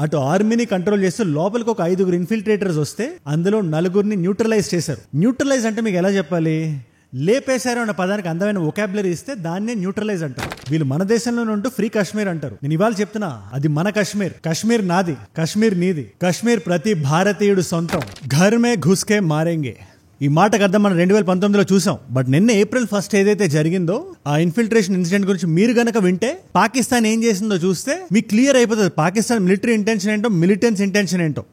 అటు ఆర్మీని కంట్రోల్ చేస్తూ లోపలికి ఒక 5 ఇన్ఫిల్ట్రేటర్స్ వస్తే అందులో 4 న్యూట్రలైజ్ చేశారు. న్యూట్రలైజ్ అంటే మీకు ఎలా చెప్పాలి, లేపేశారు అన్న పదానికి అందమైన వొకాబులరీ ఇస్తే దాన్నే న్యూట్రలైజ్ అంటారు. వీళ్ళు మన దేశంలోనే ఉంటూ ఫ్రీ కాశ్మీర్ అంటారు. నేను ఇవాళ చెప్తున్నా, అది మన కాశ్మీర్. కాశ్మీర్ నాది, కాశ్మీర్ నీది, కాశ్మీర్ ప్రతి భారతీయుడు సొంతం. ఘర్ మే ఘుస్కే మారేంగే. ఈ మాటకు అర్థం మనం 2019లో చూసాం. బట్ నిన్న April 1 ఏదైతే జరిగిందో ఆ ఇన్ఫిల్ట్రేషన్ ఇన్సిడెంట్ గురించి మీరు గనక వింటే, పాకిస్తాన్ ఏం చేసిందో చూస్తే మీకు క్లియర్ అయిపోతుంది. పాకిస్తాన్ మిలిటరీ ఇంటెన్షన్ ఏంటో, మిలిటెన్స్ ఇంటెన్షన్ ఏంటో.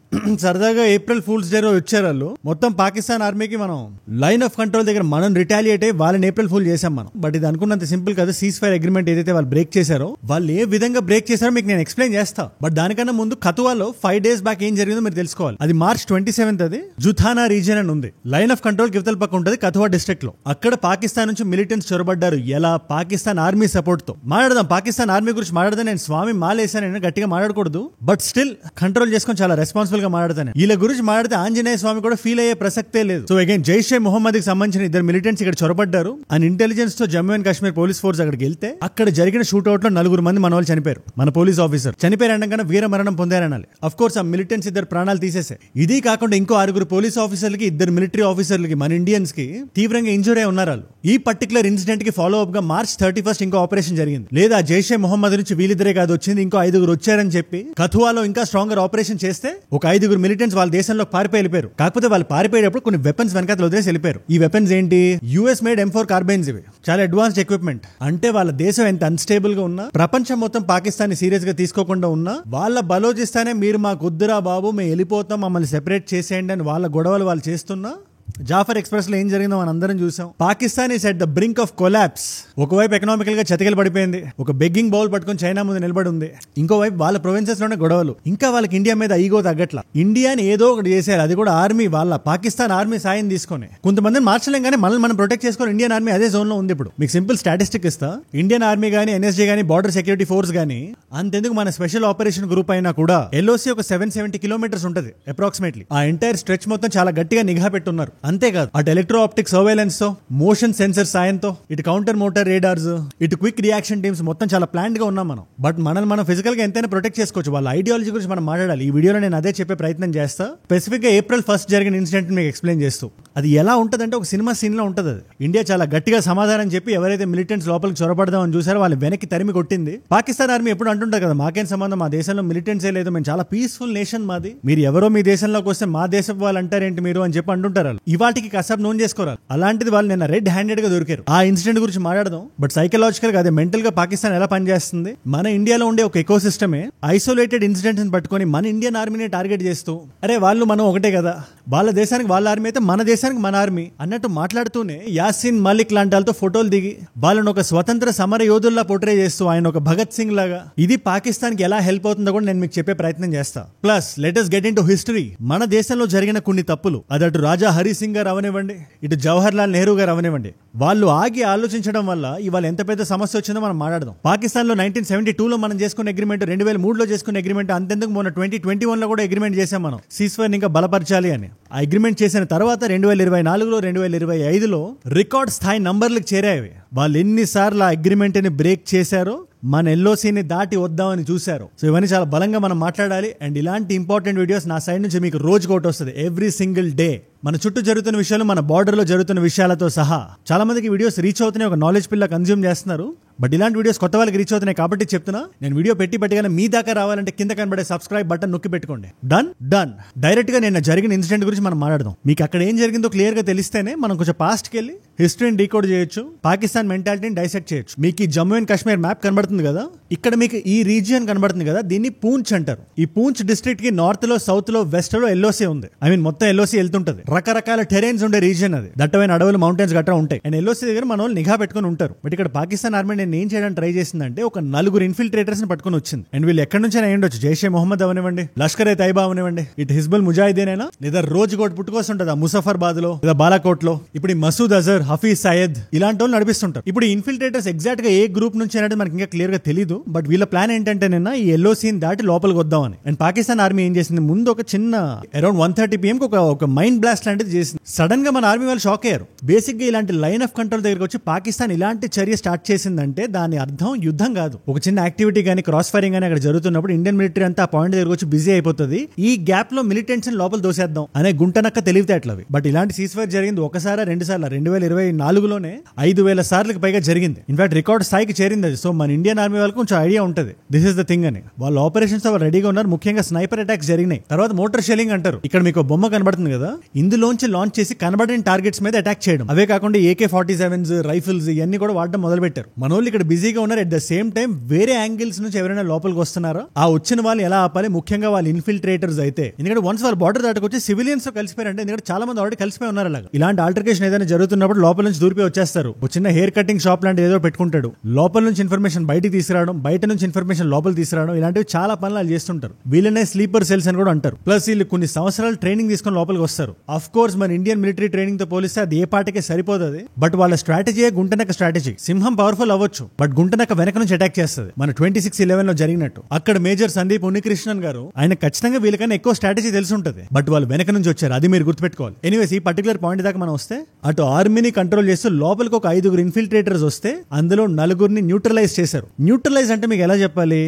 సరదాగా April Fools Day వచ్చారు వాళ్ళు. మొత్తం పాకిస్తాన్ ఆర్మీకి మనం లైన్ ఆఫ్ కంట్రోల్ దగ్గర మనం రిటాలియేట్ అయ్యి వాళ్ళని April Fool చేసాం మనం. బట్ ఇది అనుకున్నంత సింపుల్ కాదు. సీజ్ ఫైర్ అగ్రిమెంట్ ఏదైతే వాళ్ళు బ్రేక్ చేశారో, వాళ్ళు ఏ విధంగా బ్రేక్ చేశారో మీకు నేను ఎక్స్ప్లెయిన్ చేస్తా. బట్ దానికన్నా ముందు కతువాలో 5 days బ్యాక్ ఏం జరిగిందో మీరు తెలుసుకోవాలి. అది March 27. అది జుథానా రీజియన్ అని ఉంది. లైన్ ఆఫ్ కంట్రోల్ కివతల పక్క ఉంటుంది, కథువా డిస్ట్రిక్ట్ లో. అక్కడ పాకిస్తాన్ నుంచి మిలిటెంట్స్ చొరబడ్డారు. ఎలా? పాకిస్తాన్ ఆర్మీ సపోర్ట్ తో. మాట్లాడదాం పాకిస్తాన్ ఆర్మీ గురించి మాట్లాడదాం. నేను స్వామి మాలేసాను, గట్టిగా మాట్లాడకూడదు, బట్ స్టిల్ కంట్రోల్ చేసుకొని చాలా రెస్పాన్సిబుల్ గా మాట్లాడతాను. వీళ్ళ గురించి మాట్లాడితే ఆంజనేయ స్వామి కూడా ఫీల్ అయ్యే ప్రసక్తే లేదు. సో అగైన్ జైషే మొహమ్మద్ కి సంబంధించిన 2 మిలిటెంట్స్ ఇక్కడ చొరబడ్డారు. అండ్ ఇంటెలిజెన్స్ తో Jammu and Kashmir police force అక్కడికి వెళ్తే అక్కడ జరిగిన షూట్అవుట్ లో 4 మంది మన వాళ్ళు చనిపోయారు. మన పోలీస్ ఆఫీసర్ చనిపోయారు అనగానే వీర మరణం పొందారనాలి. అఫ్ కోర్స్ ఆ మిలిటెంట్స్ 2 ప్రాణాలు తీసేసాయి. ఇది కాకుండా ఇంకో 6 పోలీస్ ఆఫీసర్లకి, 2 మిలిటరీ ఆఫీసర్లకి, మన ఇండియన్స్ కి తీవ్రంగా ఇంజూరీ అయి ఉన్నారు. ఈ పర్టికులర్ ఇన్సిడెంట్ కి ఫాలో అప్ గా March 31 ఇంకో ఆపరేషన్ జరిగింది. లేదా జైషే మొహమ్మద్ నుంచి వీళ్ళిద్దరే కాదు వచ్చింది, ఇంకో 5 వచ్చారని చెప్పి కథువాలో ఇంకా స్ట్రాంగర్ ఆపరేషన్ చేస్తే ఒక 5 మిలిటెంట్స్ వాళ్ళ దేశంలో పారిపోయి వెళ్ళిపోయారు. కాకపోతే వాళ్ళు పారిపోయేటప్పుడు కొన్ని వెపన్స్ వెనకాల వదిలేసి వెళ్ళిపోయారు. ఈ వెపన్స్ ఏంటి? US made M4 కార్బైన్స్. ఇవి చాలా అడ్వాన్స్డ్ ఎక్విప్మెంట్. అంటే వాళ్ళ దేశం ఎంత అన్స్టేబుల్ గా ఉన్నా, ప్రపంచం మొత్తం పాకిస్తాన్ ని సీరియస్ గా తీసుకోకుండా ఉన్నా, వాళ్ళ బలోచిస్తానే మీరు మాకు వద్దురా బాబు, మేము వెళ్ళిపోతాం, మమ్మల్ని సెపరేట్ చేసేయండి అని వాళ్ళ గొడవలు వాళ్ళు చేస్తున్నా, జాఫర్ ఎక్స్ప్రెస్ లో ఏం జరిగిందో మనం అందరం చూసాం. Pakistan is at the brink of collapse. ఒకవైపు ఎకనామికల్ గా చతికిల పడిపోయింది, ఒక బెగ్గింగ్ బౌల్ పట్టుకొని చైనా ముందు నిలబడి ఉంది. ఇంకోవైపు వాళ్ళ ప్రొవిన్సెస్ లోనే గొడవలు. ఇంకా వాళ్ళకి ఇండియా మీద ఈగో తగ్గట్ల. ఇండియాని ఏదో ఒకటి చేశారు, అది కూడా ఆర్మీ, వాళ్ళ పాకిస్తాన్ ఆర్మీ సాయం తీసుకొని. కొంతమందిని మార్చలేం కానీ మనల్ని మనం ప్రొటెక్ట్ చేసుకోవాలి. ఇండియన్ ఆర్మీ అదే జోన్ లో ఉంది. ఇప్పుడు మీకు సింపుల్ స్టాటిస్టిక్ ఇస్తా. ఇండియన్ ఆర్మీ గానీ, NSG గానీ, బార్డర్ సెక్యూరిటీ ఫోర్స్ గానీ, అంతెందుకు మన స్పెషల్ ఆపరేషన్ గ్రూప్ అయినా కూడా LOC ఒక 770 kilometers ఉంటుంది అప్రాక్సిమేట్లీ. ఆ ఎంటైర్ స్ట్రెచ్ మొత్తం చాలా గట్టిగా నిఘా పెట్టున్నారు. అంతేకాదు అటు ఎలక్ట్రో ఆప్టిక్ సర్వేలెన్స్ తో, మోషన్ సెన్సర్ సాయంతో, ఇటు కౌంటర్ మోటార్ రేడార్స్, ఇటు క్విక్ రియాక్షన్ టీమ్స్, మొత్తం చాలా ప్లాన్డ్ గా ఉన్నాం మనం. బట్ మనల్ని మనం ఫిజికల్ గా ఎంతైనా ప్రొటెక్ట్ చేసుకోవచ్చు. వాళ్ళ ఐడియాలజీ గురించి మనం మాట్లాడాలి. ఈ వీడియోలో నేను అదే చెప్పే ప్రయత్నం చేస్తా. స్పెసిఫిక్ గా April 1 జరిగిన ఇన్సిడెంట్ మీకు ఎక్స్ప్లెయిన్ చేస్తూ, అది ఎలా ఉంటదంటే ఒక సినిమా సీన్ లో ఉంటది. అది ఇండియా చాలా గట్టిగా సమాధానం చెప్పి ఎవరైతే మిలిటెంట్స్ లోపలికి చొరబడదామని చూసారో వాళ్ళు వెనక్కి తరిమి కొట్టింది. పాకిస్తాన్ ఆర్మీ ఎప్పుడు అంటుంటారు కదా, మాకేం సంబంధం, మా దేశంలో మిలిటెంట్సే లేదు, మేము చాలా పీస్ఫుల్ నేషన్ మాది, మీరు ఎవరో మీ దేశంలోకి వస్తే మా దేశం వాళ్ళు అంటారేంటి మీరు అని చెప్పి అంటుంటారు. ఇవాటికి కసబ్ నోన్ చేసుకోరాలి. అలాంటిది వాళ్ళు నిన్న రెడ్ హ్యాండెడ్ గా దొరికారు. ఆ ఇన్సిడెంట్ గురించి మాట్లాడదాం. బట్ సైకలాజికల్ గా, అదే మెంటల్ గా పాకిస్తాన్ ఎలా పనిచేస్తుంది, మన ఇండియాలో ఉండే ఒక ఎకో సిస్టమే ఐసోలేటెడ్ ఇన్సిడెంట్స్ పట్టుకొని మన ఇండియన్ ఆర్మీని టార్గెట్ చేస్తూ, అరే వాళ్ళు మనం ఒకటే కదా, వాళ్ళ దేశానికి వాళ్ళ ఆర్మీ అయితే మన దేశానికి మన ఆర్మీ అన్నట్టు మాట్లాడుతూనే యాసిన్ మలిక్ లాంటి వాళ్ళతో ఫోటోలు దిగి వాళ్ళని ఒక స్వతంత్ర సమర యోధుల్లా పోర్ట్రే చేస్తూ, ఆయన ఒక భగత్ సింగ్ లాగా. ఇది పాకిస్తాన్ కి ఎలా హెల్ప్ అవుతుందో కూడా నేను మీకు చెప్పే ప్రయత్నం చేస్తా. Plus let us get in to history. మన దేశంలో జరిగిన కొన్ని తప్పులు, అదటు రాజా హరి సింగ్ గారు అవనివ్వండి, ఇటు జవహర్ లాల్ నెహ్రూ గారు అవనివ్వండి, వాళ్ళు ఆగి ఆలోచించడం వల్ల ఇవాళ ఎంత పెద్ద సమస్య వచ్చిందో మనం మాట్లాడదాం. పాకిస్తాన్ లో 1972లో మనం చేసుకున్న అగ్రిమెంట్, 2003లో చేసుకున్న అగ్రిమెంట్, అంతెందుకు మొన్న 2021లో కూడా అగ్రిమెంట్ చేసాం మనం, సీజ్ ఫైర్ ఇంకా బలపరచాలి అని. ఆ అగ్రిమెంట్ చేసిన తర్వాత 2024లో 2025లో రికార్డ్ స్థాయి నంబర్లకు చేరాయి. వాళ్ళు ఎన్నిసార్లు ఆ అగ్రిమెంట్ ని బ్రేక్ చేశారో, మన LOCని దాటి వద్దామని చూశారు. సో ఇవన్నీ చాలా బలంగా మనం మాట్లాడాలి. అండ్ ఇలాంటి ఇంపార్టెంట్ వీడియోస్ నా సైడ్ నుంచి మీకు రోజుకి ఒకటి వస్తుంది, ఎవ్రీ సింగిల్ డే. మన చుట్టూ జరుగుతున్న విషయాలు, మన బార్డర్ లో జరుగుతున్న విషయాలతో సహా. చాలా మందికి వీడియోస్ రీచ్ అవుతున్నాయి, ఒక నాలెడ్జ్ పిల్ల కన్జ్యూమ్ చేస్తున్నారు. బట్ ఇలాంటి వీడియోస్ కొత్త వాళ్ళకి రీచ్ అవుతున్నాయి కాబట్టి చెప్తున్నా. నేను వీడియో పెట్టగానే మీ దాకా రావాలంటే కింద కనబడే సబ్స్క్రైబ్ బటన్ నొక్కి పెట్టుకోండి. డన్. డైరెక్ట్ గా నేను జరిగిన ఇన్సిడెంట్ గురించి మనం మాట్లాడదాం. మీకు అక్కడ ఏం జరిగిందో క్లియర్ గా తెలిస్తేనే మనం కొంచెం పాస్ట్ కి వెళ్ళి హిస్టరీని డీకోడ్ చేయొచ్చు, పాకిస్తాన్ మెంటాలిటీని డైసెక్ట్ చేయొచ్చు. మీకు ఈ జమ్మూ అండ్ కాశ్మీర్ మ్యాప్ కనబడుతుంది కదా, ఇక్కడ మీకు ఈ రీజియన్ కనబడుతుంది కదా, దీన్ని పూంచ్ అంటారు. ఈ పూంచ్ డిస్ట్రిక్ట్ కి నార్త్ లో, సౌత్ లో, వెస్ట్ లో LOC ఉంది. మొత్తం LOC వెళ్తుంటది. రకరకాల టెరైన్స్ ఉండే రీజియన్ అది. దట్టమైన అడవులు, మౌంటైన్స్ గట్రా ఉంటాయి. అండ్ LOC దగ్గర మన వాళ్ళు నిఘా పెట్టుకుని ఉంటారు. బట్ ఇక్కడ పాకిస్తాన్ ఆర్మీ నేను ఏం చేయడానికి ట్రై చేసిందంటే, ఒక 4 ఇన్ఫిల్ట్రేటర్స్ ని పట్టుకుని వచ్చింది. అండ్ వీళ్ళు ఎక్కడి నుంచి అయ్యి ఉండొచ్చు, జైషే మొహమ్మద్ అవనివ్వండి, లష్కర్ ఏ తైబా అవనివ్వండి, ఇటు హిజ్బుల్ ముజాహిదీన్ అయినా, లేదా రోజు కోట్ పుట్టుకొస్తుంటది ఆ ముజఫర్బాద్ లో, లేదా బాలాకోట్ లో. ఇప్పుడు ఈ మసూద్ అజర్, హఫీజ్ సయ్యద్ ఇలాంటి వాళ్ళు నడిపిస్తుంటారు. ఇప్పుడు ఈ ఇన్ఫిల్ట్రేటర్స్ ఎగ్జాక్ట్ గా ఏ గ్రూప్ నుంచి అనేది మనకి ఇంకా క్లియర్ క్లియర్ గా తెలియదు. బట్ వీళ్ళ ప్లాన్ ఏంటంటే నిన్న ఈ ఎల్ఓసీని దాటి లోపలికి వద్దామని. అండ్ పాకిస్తాన్ ఆర్మీ ఏం చేసింది, ముందు ఒక చిన్న అరౌండ్ 1:30 PM ఒక మైండ్ బ్లాస్ట్ లాంటిది చేసింది. సడన్ గా మన ఆర్మీ వాళ్ళు షాక్ అయ్యారు. బేసిక్ గా ఇలాంటి లైన్ ఆఫ్ కంట్రోల్ దగ్గరకు వచ్చి పాకిస్తాన్ ఇలాంటి చర్య స్టార్ట్ చేసిందంటే దాని అర్థం యుద్ధం కాదు, ఒక చిన్న యాక్టివిటీ కానీ క్రాస్ ఫైరింగ్ కానీ అక్కడ జరుగుతున్నప్పుడు ఇండియన్ మిలిటరీ అంతా ఆ పాయింట్ దగ్గరకు వచ్చి బిజీ అయిపోతుంది. ఈ గ్యాప్ లో మిలిటెంట్స్ లోపల దోసేద్దాం అనే గుంటనక్క తెలివితేటలవి. బట్ ఇలాంటి సీజ్ ఫైర్ జరిగింది ఒకసారి 2 సార్లు 2024లోనే 5,000 సార్లకు పైగా జరిగింది. ఇన్ఫాక్ట్ రికార్డ్ స్థాయికి చేరింది అది. సో మన ఇండియన్ ఆర్మీ వాళ్ళకి కొంచెం ఐడియా ఉంటుంది దిస్ ఇస్ ద థింగ్ అని. వాళ్ళ ఆపరేషన్స్ వాళ్ళు రెడీగా ఉన్నారు. ముఖ్యంగా స్నైపర్ అటాక్స్ జరిగినాయి. తర్వాత మోటార్ షెల్లింగ్ అంటారు. ఇక్కడ మీకు బొమ్మ కనబడుతుంది కదా, ఇందులోంచి లాంచ్ చేసి కనబడిన టార్గెట్స్ మీద అటాక్ చేయడం. అవే కాకుండా AK-47s రైఫిల్స్ ఇవన్నీ కూడా వాడడం మొదలు పెట్టారు. మన వాళ్ళు ఇక్కడ బిజీగా ఉన్నారు. ఎట్ ద సేమ్ టైం వేరే యాంగిల్స్ నుంచి ఎవరైనా లోపలికి వస్తున్నారో ఆ వచ్చిన వాళ్ళు ఎలా ఆపాలి, ముఖ్యంగా వాళ్ళు ఇన్ఫిల్ట్రేటర్స్ అయితే. ఎందుకంటే వన్స్ వాళ్ళు బార్డర్ దాటుకొచ్చి సివిలియన్స్ తో కలిసిపోయారంటే, ఎందుకంటే చాలా మంది ఆల్రెడీ కలిసిపోయి ఉన్నారు. అలాగా ఇలాంటి ఆల్టర్కేషన్ ఏదైనా జరుగుతున్నప్పుడు లోపల నుంచి దూరిపోయి వచ్చేస్తారు. ఒక చిన్న హెయిర్ కటింగ్ షాప్ లాంటి ఏదో పెట్టుకుంటాడు. లోపల నుంచి ఇన్ఫర్మేషన్ బయటికి తీసుకురావడం, బయట నుంచి ఇన్ఫర్మేషన్ లోపల తీసుకురావడం, ఇలాంటివి చాలా పనులు వాళ్ళు చేస్తుంటారు. వీళ్ళనే స్లీపర్ సెల్స్ అని కూడా అంటారు. ప్లస్ వీళ్ళు కొన్ని సంవత్సరాలు ట్రైనింగ్ తీసుకొని లోపలికి వస్తారు. ఆఫ్ కోర్స్ మన ఇండియన్ మిలిటరీ ట్రైనింగ్ తో పోలిస్తే అది ఏ పాటకే సరిపోతుంది. బట్ వాళ్ళ స్ట్రాటజీ గుంటనక్క స్ట్రాటజీ. సింహం పవర్ఫుల్ అవ్వచ్చు, బట్ గుంటనక్క వెనక నుంచి అటాక్ చేస్తుంది. మన 26/11 లో జరిగినట్టు అక్కడ మేజర్ సందీప్ ఉన్నికృష్ణన్ గారు, ఆయన ఖచ్చితంగా వీళ్ళకన్నా ఎక్కువ స్ట్రాటజీ తెలిసి ఉంటుంది. బట్ వాళ్ళు వెనక నుంచి వచ్చారు, అది మీరు గుర్తుపెట్టుకోవాలి. ఎనీవేస్ ఈ పర్టికులర్ పాయింట్ దాకా మనం వస్తే, అటు ఆర్మీని కంట్రోల్ చేస్తూ లోపలికి ఒక 5 ఇన్ఫిల్ట్రేటర్స్ వస్తే అందులో 4 న్యూట్రలైజ్ చేశారు. న్యూట్రలైజ్ అంటే మీకు ఎలా చెప్పాలి,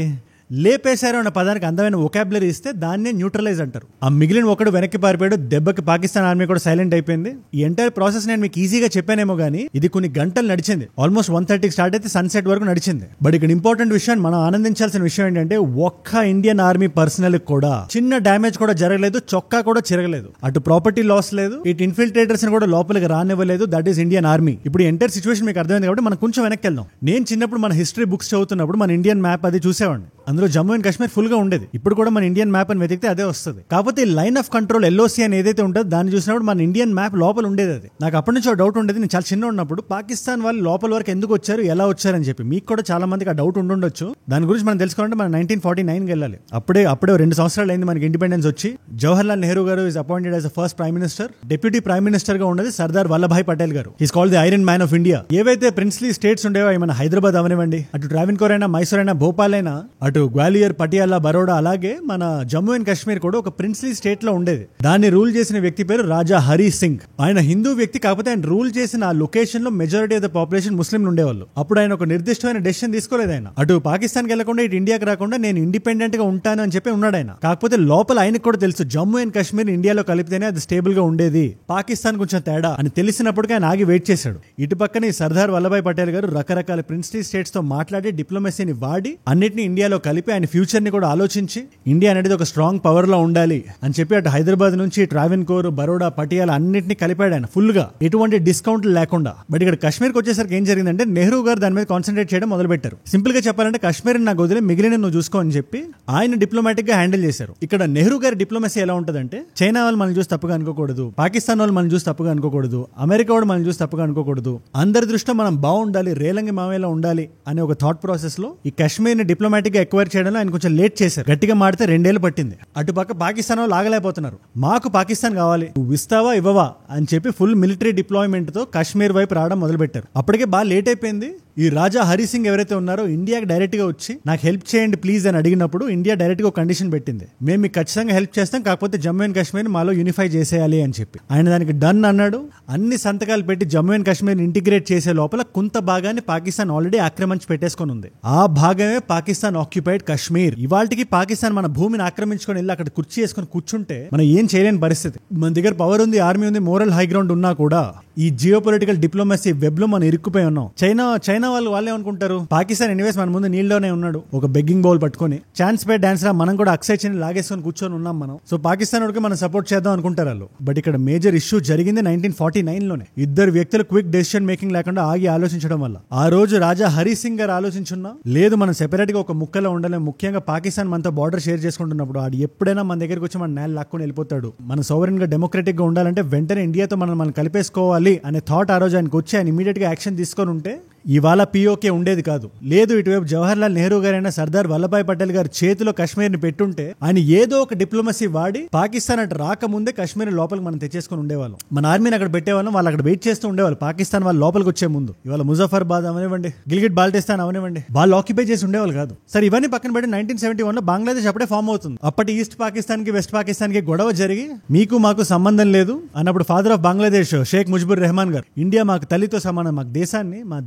లేపేశారు అన్న పదానికి అందమైన వొకాబులరీ ఇస్తే దాన్నే న్యూట్రలైజ్ అంటారు. ఆ మిగిలిన ఒకడు వెనక్కి పారిపోయాడు. దెబ్బకి పాకిస్తాన్ ఆర్మీ కూడా సైలెంట్ అయిపోయింది. ఈ ఎంటైర్ ప్రాసెస్ నేను మీకు ఈజీగా చెప్పానేమో గానీ ఇది కొన్ని గంటలు నడిచింది. ఆల్మోస్ట్ 1:30కి స్టార్ట్ అయితే సన్సెట్ వరకు నడిచింది. బట్ ఇక్కడ ఇంపార్టెంట్ విషయం, మనం ఆనందించాల్సిన విషయం ఏంటంటే ఒక్క ఇండియన్ ఆర్మీ పర్సనల్ కూడా చిన్న డ్యామేజ్ కూడా జరగలేదు, చొక్కా కూడా చిరగలేదు, అటు ప్రాపర్టీ లాస్ లేదు, ఇటు ఇన్ఫిల్ట్రేటర్స్ కూడా లోపలికి రానివ్వలేదు. That is Indian army. ఇప్పుడు ఎంటైర్ సిచువేషన్ మీకు అర్థమైంది కాబట్టి మనం కొంచెం వెనక్కి వెళ్దాం. నేను చిన్నప్పుడు మన హిస్టరీ బుక్స్ చదువుతున్నప్పుడు మన ఇండియన్ మ్యాప్ అది చూసేవాడిని. అందులో జమ్మూ అండ్ కాశ్మీర్ ఫుల్ గా ఉండేది. ఇప్పుడు కూడా మన ఇండియన్ మ్యాప్ అని వెతికితే అదే వస్తుంది. కాకపోతే లైన్ ఆఫ్ కంట్రోల్ ఎల్ఓసి అని ఏదైతే ఉంటుందో దాన్ని చూసినప్పుడు మన ఇండియన్ మ్యాప్ లోపల ఉండేది. అది నాకు అప్పటి నుంచి ఒక డౌట్ ఉండేది. నేను చాలా చిన్న ఉన్నప్పుడు పాకిస్తాన్ వాళ్ళు లోపల వరకు ఎందుకు వచ్చారు, ఎలా వచ్చారని చెప్పి. మీకు కూడా చాలా మందికి ఆ డౌట్ ఉండుండొచ్చు. దాని గురించి మనం తెలుసుకోవాలంటే మనం 1949కి వెళ్ళాలి. అప్పుడే 2 సంవత్సరాలు అయింది మనకి ఇండిపెండెన్స్ వచ్చి. జవహర్లాల్ నెహ్రూ గారు is appointed as the first prime minister. Deputy prime minister గా ఉన్నది సర్దార్ వల్లభాయ్ పటేల్ గారు. Is called the iron man of India. ఏవైతే ప్రిన్స్లీ స్టేట్స్ ఉండేవో, మన హైదరాబాద్ అవనివ్వండి, అటు ట్రావెన్కోర్ అయినా, మైసూర్ అయినా, భోపాల్ అయినా, అటు గ్వాలియర్, పటియాలా, బరోడా, అలాగే మన జమ్మూ అండ్ కాశ్మీర్ కూడా ఒక ప్రిన్స్లీ స్టేట్ లో ఉండేది. దాన్ని రూల్ చేసిన వ్యక్తి పేరు రాజా హరి సింగ్. ఆయన హిందూ వ్యక్తి, కాకపోతే ఆయన రూల్ చేసిన ఆ లొకేషన్ లో మెజారిటీ ఆఫ్ ద పాపులేషన్ ముస్లింలు ఉండేవాళ్ళు. అప్పుడు ఆయన ఒక నిర్దిష్టమైన డెసిషన్ తీసుకోలేదు. ఆయన అటు పాకిస్తాన్కి వెళ్లకుండా ఇటు ఇండియాకి రాకుండా నేను ఇండిపెండెంట్ గా ఉంటాను అని చెప్పి ఉన్నాడు ఆయన. కాకపోతే లోపల ఆయనకు కూడా తెలుసు జమ్మూ అండ్ కాశ్మీర్ ఇండియాలో కలిపితేనే అది స్టేబుల్ గా ఉండేది, పాకిస్తాన్ కొంచెం తేడా అని తెలిసినప్పటికీ ఆయన ఆగి వెయిట్ చేశాడు. ఇటు పక్కన ఈ సర్దార్ వల్లభాయ్ పటేల్ గారు రకరకాల ప్రిన్స్లీ స్టేట్స్ తో మాట్లాడి డిప్లొమసీని వాడి అన్నిటిని ఇండియాలో కలిపి ఆయన ఫ్యూచర్ ని కూడా ఆలోచించి ఇండియా అనేది ఒక స్ట్రాంగ్ పవర్ లో ఉండాలి అని చెప్పి అటు హైదరాబాద్ నుంచి ట్రావెన్కోర్, బరోడా, పటియాలా అన్నింటినీ కలిపాడు ఆయన ఫుల్ గా, ఎటువంటి డిస్కౌంట్ లేకుండా. బట్ ఇక్కడ కాశ్మీర్కి వచ్చేసరికి ఏం జరిగిందంటే నెహ్రూ గారు దాని మీద కాన్సన్ట్రేట్ చేయడం మొదలు పెట్టారు. సింపుల్ గా చెప్పాలంటే కాశ్మీర్ నాకు వదిలే మిగిలిన నువ్వు చూసుకో అని చెప్పి ఆయన డిప్లొమాటిక్ గా హ్యాండిల్ చేశారు. ఇక్కడ నెహ్రూ గారి డిప్లొమసీ ఎలా ఉంటదంటే, చైనా వాళ్ళు మనం చూసి తప్పుగా అనుకోకూడదు, పాకిస్తాన్ వాళ్ళు మనం చూసి తప్పుగా అనుకోకూడదు, అమెరికా వాడు మనం చూసి తప్పుగా అనుకోకూడదు, అందరి దృష్టిలో మనం బాగుండాలి, రేలంగి మామేలా ఉండాలి అనే ఒక థాట్ ప్రాసెస్ లో ఈ కాశ్మీర్ ని డిప్లొమాటిక్ గా ఎక్వైర్ చేయడంలో ఆయన కొంచెం లేట్ చేశారు. గట్టిగా మాడితే 2 ఏళ్ళు పట్టింది. అటుపక్క పాకిస్తాన్ వాళ్ళు ఆగలేకపోతున్నారు. మాకు పాకిస్తాన్ కావాలి, నువ్వు ఇస్తావా ఇవ్వవా అని చెప్పి ఫుల్ మిలిటరీ డిప్లాయ్మెంట్ తో కాశ్మీర్ వైపు రావడం మొదలు పెట్టారు. అప్పటికే బాగా లేట్ అయిపోయింది. ఈ రాజా హరి సింగ్ ఎవరైతే ఉన్నారో ఇండియాకి డైరెక్ట్ గా వచ్చి నాకు హెల్ప్ చేయండి ప్లీజ్ అని అడిగినప్పుడు ఇండియా డైరెక్ట్ గా కండిషన్ పెట్టింది, మేము మీకు ఖచ్చితంగా హెల్ప్ చేస్తాం, కాకపోతే జమ్మూ అండ్ కాశ్మీర్ మాలో యూనిఫై చేసేయాలి అని చెప్పి. ఆయన దానికి డన్ అన్నాడు. అన్ని సంతకాలు పెట్టి జమ్మూ అండ్ కాశ్మీర్ ఇంటిగ్రేట్ చేసే లోపల కొంత భాగాన్ని పాకిస్తాన్ ఆల్రెడీ ఆక్రమించి పెట్టేసుకొని ఉంది. ఆ భాగమే పాకిస్తాన్ ఆక్యుపైడ్ కాశ్మీర్. ఇవాళకి పాకిస్తాన్ మన భూమిని ఆక్రమించుకొని వెళ్ళి అక్కడ కుర్చీ వేసుకొని కూర్చుంటే మనం ఏం చేయలేని పరిస్థితి. మన దగ్గర పవర్ ఉంది, ఆర్మీ ఉంది, మోరల్ హై గ్రౌండ్ ఉన్నా కూడా ఈ జియో పొలిటికల్ డిప్లొమసీ వెబ్ లో మనం ఇరుక్కుపోయి ఉన్నాం. చైనా వాళ్ళే అనుకుంటారు పాకిస్తాన్ ఎనీవేస్ మన ముందు నీళ్ళలోనే ఉన్నాడు ఒక బెగ్గింగ్ బౌల్ పట్టుకొని, ఛాన్స్ పే డాన్స్ రా మనం కూడా అక్షయ్ చిన్ని లాగేసుకొని కూర్చొని ఉన్నాం మనం. సో పాకిస్తాన్ వాడికి మనం సపోర్ట్ చేద్దాం అనుకుంటారు వాళ్ళు. బట్ ఇక్కడ మేజర్ ఇష్యూ జరిగింది 1949లోనే. ఇద్దరు వ్యక్తులు క్విక్ డెసిషన్ మేకింగ్ లేకుండా ఆగి ఆలోచించడం వల్ల. ఆ రోజు రాజా హరి సింగ్ గారు ఆలోచించున్నా, లేదు మనం సెపరేట్ గా ఒక ముక్కలో ఉండాలి, ముఖ్యంగా పాకిస్తాన్ మనతో బార్డర్ షేర్ చేసుకుంటున్నప్పుడు ఆడు ఎప్పుడైనా మన దగ్గరికి వచ్చి మన నేల లాక్కొని వెళ్ళిపోతాడు, మన సోవరెన్ గా డెమోక్రటిక్ గా ఉండాలంటే వెంటనే ఇండియాతో మనం కలిపేసుకోవాలి అనే థాట్ ఆ రోజు ఆయనకు వచ్చి ఆయన ఇమీడియట్ గా యాక్షన్ తీసుకొని ఉంటే ఇవాళ పిఓకే ఉండేది కాదు. లేదు ఇటువైపు జవహర్ లాల్ నెహ్రూ గారైనా సర్దార్ వల్లభాయ్ పటేల్ గారు చేతిలో కాశ్మీర్ ని పెట్టుంటే ఆయన ఏదో ఒక డిప్లొమసీ వాడి పాకిస్తాన్ అటు రాకముందే కాశ్మీర్ లోపలికి మనం తెచ్చేసుకుని ఉండేవాళ్ళం. మన ఆర్మీని అక్కడ పెట్టేవాళ్ళం, వాళ్ళు అక్కడ వెయిట్ చేస్తూ ఉండేవాళ్ళు పాకిస్తాన్ వాళ్ళు లోపలికి వచ్చే ముందు. ఇవాళ ముజఫర్బాద్ అవనివ్వండి, గిల్గిట్ బాల్టిస్తాన్ అవనివ్వండి, వాళ్ళు ఆక్యుపై చేసి ఉండేవాళ్ళు కాదు. సరే ఇవన్నీ పక్కన పెట్టి 1971 లో బంగ్లాదేశ్ అప్పుడే ఫామ్ అవుతుంది. అప్పటి ఈస్ట్ పాకిస్తాన్ కి వెస్ట్ పాకిస్తాన్ కి గొడవ జరిగి మీకు మాకు సంబంధం లేదు అన్నప్పుడు ఫాదర్ ఆఫ్ బంగ్లాదేశ్ షేక్ ముజిబుర్ రెహమాన్ గారు ఇండియా మాకు తల్లితో సమానం, మా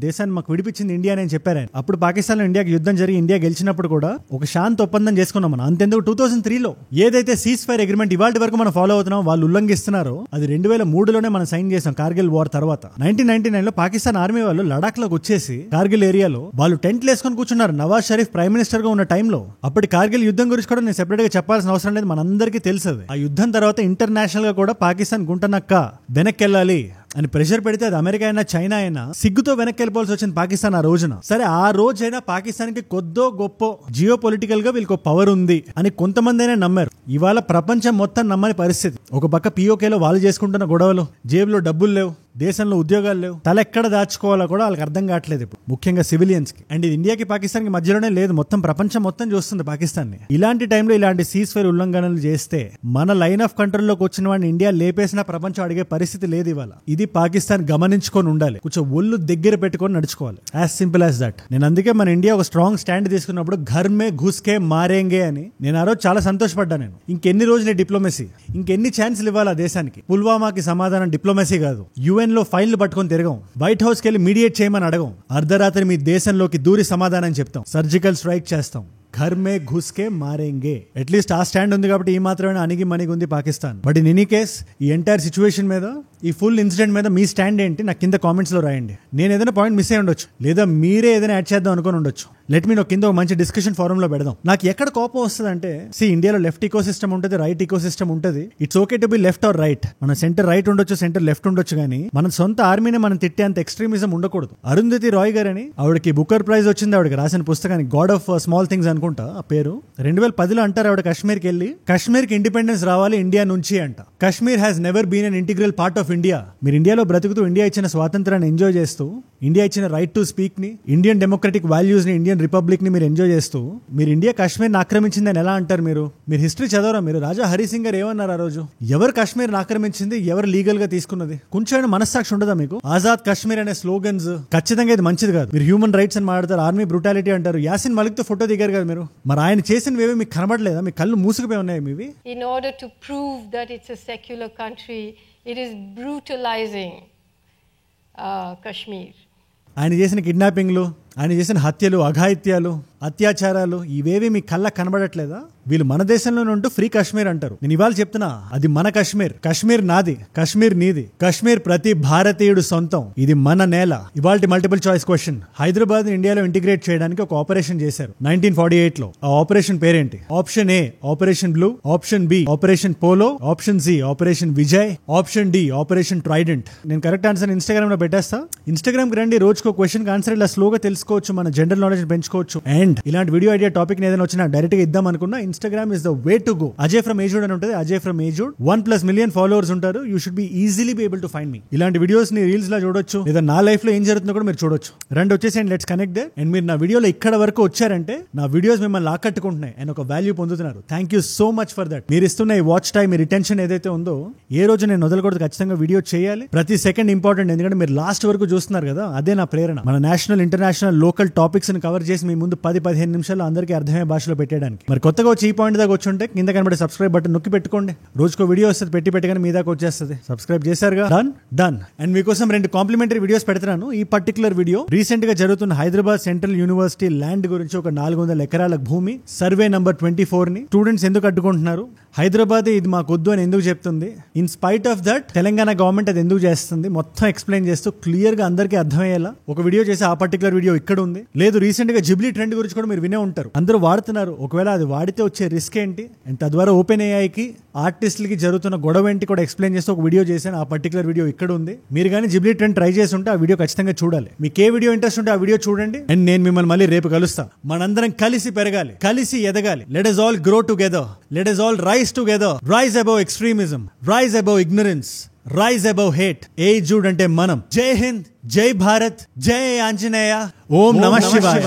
దేశాన్ని మాకు విడిపించింది ఇండియా అని చెప్పారు ఆయన. అప్పుడు పాకిస్తాన్ లో ఇండియాకి యుద్ధం జరిగి ఇండియా గెలిచినప్పుడు కూడా ఒక శాంతి ఒప్పందం చేసుకున్నాం మనం. అంతెందుకు 2003లో ఏదైతే సీజ్ ఫైర్ అగ్రిమెంట్ ఇవాళ వరకు మనం ఫాలో అవుతున్నాం వాళ్ళు ఉల్లంఘిస్తున్నారో అది 2003లోనే మనం సైన్ చేసాం కార్గిల్ వార్ తర్వాత. 1999 లో పాకిస్తాన్ ఆర్మీ వాళ్ళు లడాక్ లోకి వచ్చేసి కార్గిల్ ఏరియాలో వాళ్ళు టెంట్లు వేసుకొని కూర్చున్నారు నవాజ్ షరీఫ్ ప్రైమ్ మినిస్టర్ గా ఉన్న టైంలో. అప్పటి కార్గిల్ యుద్ధం గురించి కూడా నేను సెపరేట్ గా చెప్పాల్సిన అవసరం లేదు, మనందరికీ తెలుసు. ఆ యుద్ధం తర్వాత ఇంటర్నేషనల్ గా కూడా పాకిస్తాన్ గుంటనక్క వెనక్కి వెళ్ళాలి అని ప్రెషర్ పెడితే అది అమెరికా అయినా చైనా అయినా సిగ్గుతో వెనక్కి వెళ్ళిపోవాల్సి వచ్చింది పాకిస్తాన్ ఆ రోజున. సరే ఆ రోజైనా పాకిస్తాన్ కి కొద్దో గొప్ప జియో పొలిటికల్ గా వీళ్ళకి పవర్ ఉంది అని కొంతమంది అయినా నమ్మారు. ఇవాళ ప్రపంచం మొత్తం నమ్మని పరిస్థితి. ఒక పక్క పిఓకేలో వాళ్ళు చేసుకుంటున్న గొడవలు, జేబులో డబ్బులు లేవు, దేశంలో ఉద్యోగాలు లేవు, తల ఎక్కడ దాచుకోవాలో కూడా వాళ్ళకి అర్థం కావట్లేదు ఇప్పుడు, ముఖ్యంగా సివిలియన్స్ కి. అండ్ ఇది ఇండియాకి పాకిస్తాన్ కి మధ్యలోనే లేదు, మొత్తం ప్రపంచం మొత్తం చూస్తుంది పాకిస్తాన్ ని. ఇలాంటి టైంలో ఇలాంటి సీజ్ ఫైర్ ఉల్లంఘనలు చేస్తే మన లైన్ ఆఫ్ కంట్రోల్ లోకి వచ్చిన వాడిని ఇండియా లేపేసిన ప్రపంచం అడిగే పరిస్థితి లేదు ఇవాళ. ఇది పాకిస్తాన్ గమనించుకొని ఉండాలి, కొంచెం ఒళ్ళు దగ్గర పెట్టుకొని నడుచుకోవాలి. As simple as that. నేను అందుకే మన ఇండియా ఒక స్ట్రాంగ్ స్టాండ్ తీసుకున్నప్పుడు ఘర్ మే ఘుస్కే మారేంగే అని నేను ఆ రోజు చాలా సంతోషపడ్డా. నేను ఇంకెన్ని రోజులు డిప్లొమసీ, ఇంకెన్ని ఛాన్సులు ఇవ్వాలి ఆ దేశానికి? పుల్వామాకి సమాధానం డిప్లొమసీ కాదు, యుఎన్ లో ఫైళ్లు పట్టుకొని తిరగం, వైట్ హౌస్ కి వెళ్ళి మీడియేట్ చేయమని అడగం, అర్ధరాత్రి మీ దేశంలోకి దూరి సమాధానం చెప్తాం, సర్జికల్ స్ట్రైక్ చేస్తాం, ఘర్ మే ఘుస్కే మారేంగే. అట్లీస్ట్ ఆ స్టాండ్ ఉంది కాబట్టి ఈ మాత్రమే అణిగి మణిగి ఉంది Pakistan. But in any case ఈ ఎంటైర్ సిచ్యువేషన్ మీద, ఈ ఫుల్ ఇన్సిడెంట్ మీద మీ స్టాండ్ ఏంటి నాకు కింద కామెంట్స్ లో రాయండి. నేను ఏదైనా పాయింట్ మిస్ అయ్యి ఉండొచ్చు, లేదా మీరే ఏదైనా యాడ్ చేద్దాం అనుకుని ఉండొచ్చు. లెట్ మీ కింద ఒక మంచి డిస్కషన్ ఫోరం లో పెడదాం. నాకు ఎక్కడ కోపం వస్తుంది అంటే, ఇండియాలో లెఫ్ట్ ఈకో సిస్టమ్ ఉంటుంది, రైట్ ఈకో సిస్టమ్ ఉంటుంది. It's okay to be left or right. మన సెంటర్ రైట్ ఉండొచ్చు, సెంటర్ లెఫ్ట్ ఉండొచ్చు, కానీ మన సొంత ఆర్మీని మనం తిట్టే అంత ఎక్స్ట్రీమిజం ఉండకూడదు. అరుంధతి రాయ్ గారని ఆవిడకి బుకర్ ప్రైజ్ వచ్చింది, ఆవిడకి రాసిన పుస్తకానికి గాడ్ ఆఫ్ స్మాల్ థింగ్స్ అనుకుంటా ఆ పేరు. 2010లో అంటారు ఆవిడ కాశ్మీర్కి వెళ్ళి, కాశ్మీర్కి ఇండిపెండెన్స్ రావాలి ఇండియా నుంచి అంట. Kashmir has never been an integral part of India. మీరు ఇండియాలో బ్రతుకుతూ ఇండియా ఇచ్చిన స్వాతంత్రాన్ని ఎంజాయ్ చేస్తూ, ఇండియా ఇచ్చిన రైట్ టు స్పీక్ ని, ఇండియన్ డెమోక్రటిక్ వాల్యూస్ ని, ఇండియన్ రిపబ్లిక్ ని మీరు ఎంజాయ్ చేస్తూ మీరు ఇండియా కాశ్మీర్ ఆక్రమించిందని ఎలా అంటారు? మీరు హిస్టరీ చదవరా? మీరు రాజా హరి సింగ్ గారు ఏమన్నారు ఆ రోజు? ఎవరు కాశ్మీర్ ఆక్రమించింది, ఎవరు లీగల్ గా తీసుకున్నది? కొంచెం మనస్సాక్షి ఉండదా మీకు? ఆజాద్ కాశ్మీర్ అనే స్లోగన్స్ ఖచ్చితంగా ఇది మంచిది కాదు. మీరు హ్యూమన్ రైట్స్ అని మాట్లాడతారు, ఆర్మీ బ్రూటాలిటీ అంటారు. యాసిన్ మలిక్ తో ఫోటో దిగారు కదా మీరు, మరి ఆయన చేసినవి మీకు కనబడలేదా? మీ కళ్ళు మూసుకుపోయి ఉన్నాయి మీవి. In order to prove that it's a secular country, it is brutalizing Kashmir. ఆయన చేసిన కిడ్నాపింగ్లు, ఆయన చేసిన హత్యలు, అఘాయిత్యాలు, అత్యాచారాలు ఇవేవి మీ కళ్ళకు కనబడట్లేదా? వీళ్ళు మన దేశంలోనే ఉంటూ ఫ్రీ కాశ్మీర్ అంటారు. నేను ఇవాళ చెప్తున్నా, అది మన కాశ్మీర్. కాశ్మీర్ నాది, కాశ్మీర్ నీది, కాశ్మీర్ ప్రతి భారతీయుడు సొంతం. ఇది మన నేల. ఇవాల్టి మల్టిపుల్ చాయిస్ క్వశ్చన్. హైదరాబాద్ ఇండియాలో ఇంటిగ్రేట్ చేయడానికి ఒక ఆపరేషన్ చేశారు 1948లో. ఆ ఆపరేషన్ పేరేంటి? Option A operation Blue, option B operation Polo, option C operation Vijay, option D operation Trident. నేను కరెక్ట్ ఆన్సర్ ఇన్స్టాగ్రామ్ లో పెట్టేస్తా. ఇన్స్టాగ్రామ్ కి రండి, రోజుకో క్వశ్చన్ ఆన్సర్ ఇలా స్లోగా తెలుసుకోవచ్చు, మన జనరల్ నాలెడ్జ్ పెంచుకోవచ్చు. అండ్ ఇలాంటి వీడియో ఐడియా టాపిక్ ఏదైనా వచ్చినా డైరెక్ట్ గా ఇద్దాం అనుకున్నా, Instagram is the way to go. Ajay from ఏజూడ్ అని ఉంటుంది, అజయ్ ఫ్రమ్ ఏజూడ్. 1+ మిలియన్ ఫాలోవర్స్ ఉంటారు. You should be easily be able to find me. ఇలాంటి వీడియోస్ ని రీల్స్ లా చూడొచ్చు, లేదా నా లైఫ్ లో ఏం జరుగుతుందో కూడా మీరు చూడొచ్చు. రెండు వచ్చేసి లెట్స్ కనెక్ట్ దే. అండ్ మీరు నా వీడియోలో ఇక్కడ వరకు వచ్చారంటే నా వీడియోస్ మిమ్మల్ని ఆకట్టుకుంటున్నాయి అండ్ ఒక వాల్యూ పొందుతున్నారు. Thank you so much for that. మీరు ఇస్తున్న ఈ వాచ్ టైం, మీ రిటెన్షన్ ఏదైతే ఉందో, ఏ రోజు నేను వదలకూడదు, ఖచ్చితంగా వీడియో చేయాలి. ప్రతి సెకండ్ ఇంపార్టెంట్, ఎందుకంటే మీరు లాస్ట్ వరకు చూస్తున్నారు కదా, అదే నా ప్రేరణ. మన నేషనల్, ఇంటర్నేషనల్, లోకల్ టాపిక్స్ ని కవర్ చేసి మీ ముందు 10-15 నిమిషాల్లో అందరికీ అర్థమయ్యే భాషలో పెట్టడానికి. మరి కొత్తగా వచ్చి ఈ పాయింట్ దాకా వచ్చుంటే కింద కనబడే సబ్స్క్రైబ్ బటన్ నొక్కి పెట్టుకోండి. రోజుకో వీడియో వస్తుంది, పెట్టగానే మీ దాకా వచ్చేస్తుంది. Subscribe చేశారుగా, done. అండ్ మీకోసం 2 కాంప్లిమెంటరీ వీడియోస్ పెడుతున్నాను. ఈ పర్టికులర్ వీడియో రీసెంట్ గా జరుగుతున్న హైదరాబాద్ సెంట్రల్ యూనివర్సిటీ ల్యాండ్ గురించి, ఒక 400 ఎకరాల భూమి, సర్వే నంబర్ 24 ని స్టూడెంట్స్ ఎందుకు అడ్డుకుంటున్నారు, హైదరాబాద్ ఇది మాకు వద్దు అని ఎందుకు చెప్తుంది, in spite of that Telangana government అది ఎందుకు చేస్తుంది, మొత్తం ఎక్స్ప్లెయిన్ చేస్తూ క్లియర్ గా అందరికీ అర్థమయ్యేలా ఒక వీడియో చేసి, ఆ పర్టికులర్ వీడియో ఇక్కడ ఉంది. లేదు రీసెంట్ గా జిబ్లీ ట్రెండ్ గురించి కూడా మీరు వినే ఉంటారు, అందరూ వాడుతున్నారు. ఒకవేళ అది వాడితే వచ్చే రిస్క్ ఏంటి, అండ్ తద్వారా ఓపెన్ ఏఐకి, ఆర్టిస్టులకి జరుగుతున్న గొడవ ఏంటి కూడా ఎక్స్ప్లెయిన్ చేస్తూ ఒక వీడియో చేశాను. ఆ పర్టికులర్ వీడియో ఇక్కడ ఉంది. మీరు కానీ జిబ్లీ ట్రెండ్ ట్రై చేసి ఉంటే ఆ వీడియో ఖచ్చితంగా చూడాలి. మీకు ఏ వీడియో ఇంట్రెస్ట్ ఉంటే ఆ వీడియో చూడండి. అండ్ నేను మిమ్మల్ని మళ్ళీ రేపు కలుస్తా. మనందరం కలిసి పెరగాలి, కలిసి ఎదగాలి. Let us all grow together. Let us all rise together. Rise above extremism. Rise above ignorance. Rise above hate. ఏజుడ్ అంటే మనం. జై హింద్, జై భారత్, జై ఆంజనేయ, ఓం నమః శివాయ.